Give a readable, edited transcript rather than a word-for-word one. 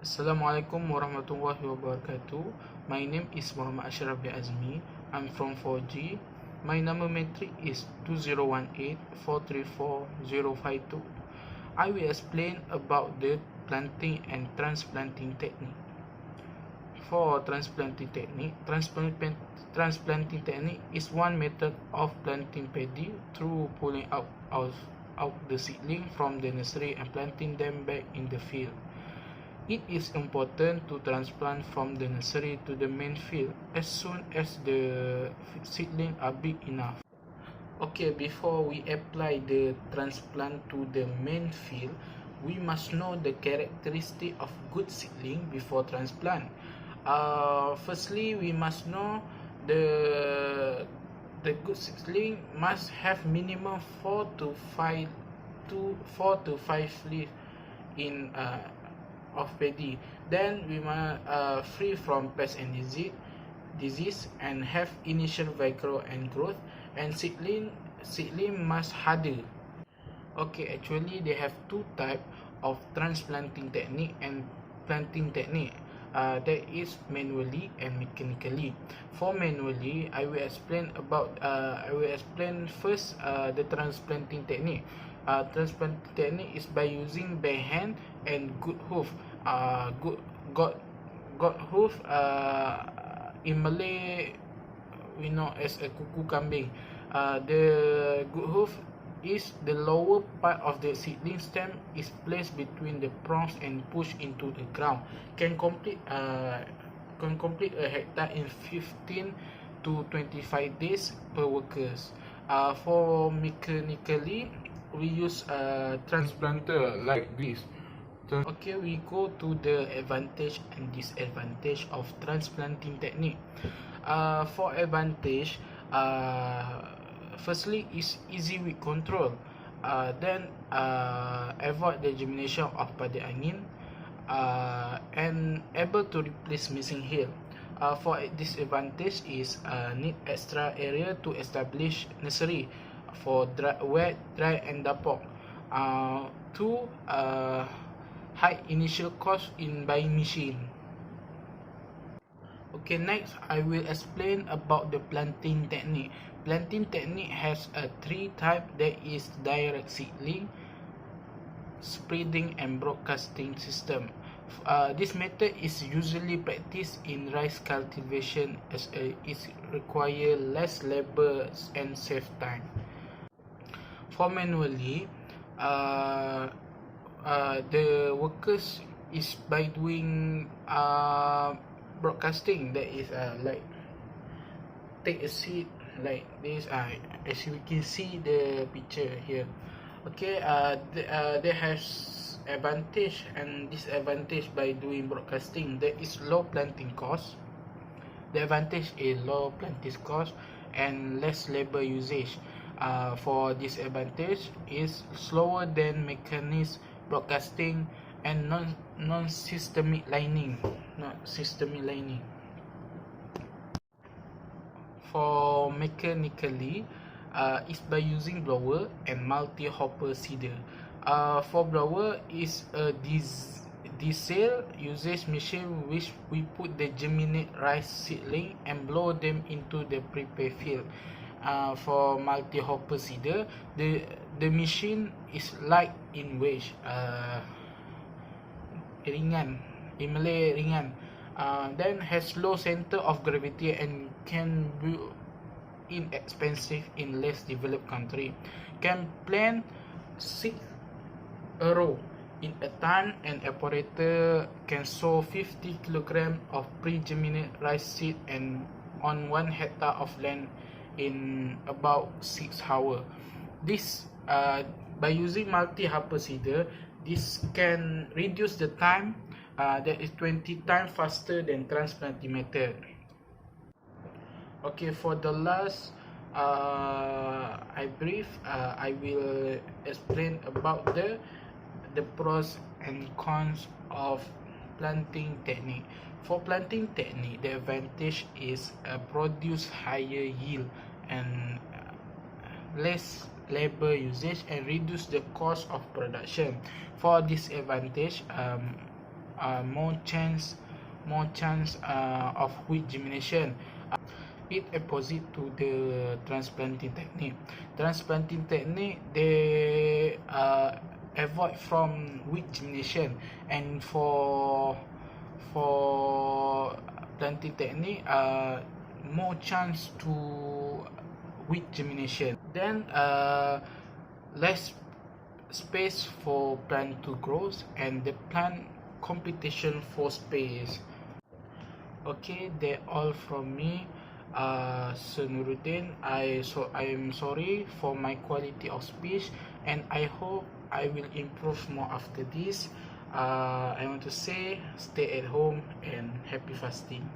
Assalamualaikum warahmatullahi wabarakatuh. My name is Muhammad Asyraaf Azemi. I'm from 4G. My number metric is 2018-434-052. I will explain about the planting and transplanting technique. For transplanting technique is one method of planting paddy through pulling out the seedling from the nursery and planting them back in the field. It is important to transplant from the nursery to the main field as soon as the seedlings are big enough. Okay, before we apply the transplant to the main field, we must know the characteristic of good seedling before transplant. Firstly, we must know the good seedling must have minimum 4 to 5 leaves in of paddy. Then we must free from pest and disease and have initial vigor and growth, and seedling must harder. Okay, actually they have two type of transplanting technique and planting technique. That is manually and mechanically. For manually, I will explain first the transplanting technique. Transplanting technique is by using bare hand and good hoof. Good hoof. In Malay, we know as a kuku kambing. The good hoof is the lower part of the seedling stem is placed between the prongs and pushed into the ground. Can complete a hectare in 15 to 25 days per workers. For mechanically, we use a transplanter like this. Okay, we go to the advantage and disadvantage of transplanting technique. For advantage, firstly is easy weed control. Then avoid the germination of pada angin, and able to replace missing heel. For disadvantage is need extra area to establish nursery for wet, dry and dapok. Two, high initial cost in buying machine. Okay, next I will explain about the planting technique. Planting technique has a three type, that is direct seedling, spreading and broadcasting system. This method is usually practiced in rice cultivation as it require less labor and save time. For manually, the workers is by doing broadcasting, that is like take a seed like this, as we can see the picture here. Okay, there has advantage and disadvantage by doing broadcasting. There is low planting cost. The advantage is low planting cost and less labor usage. For disadvantage is slower than mechanized broadcasting and non-systemic lining. For mechanically, is by using blower and multi-hopper seeder. For blower is a diesel usage machine which we put the germinate rice seedling and blow them into the prepared field. For multi-hopper seeder, the machine is light in weight, ringan, in Malay ringan. Then has low center of gravity and can be inexpensive in less developed country. Can plant 6 a row in a time, and operator can sow 50 kg of pre-germinate rice seed and on 1 hectare of land in about 6 hours. This by using multi-hopper seeder, this can reduce the time, that is 20 times faster than transplanting method. Okay, for the last I will explain about the pros and cons of planting technique. For planting technique, the advantage is produce higher yield and less labor usage and reduce the cost of production. For disadvantage, more chance of wheat germination. It opposite to the transplanting technique. Transplanting technique, they avoid from wheat germination, and for planting technique, more chance to wheat germination. Then less space for plant to grow, and the plant competition for space. Okay, that's all from me, Senuruddin. I am sorry for my quality of speech, and I hope I will improve more after this. I want to say, stay at home and happy fasting.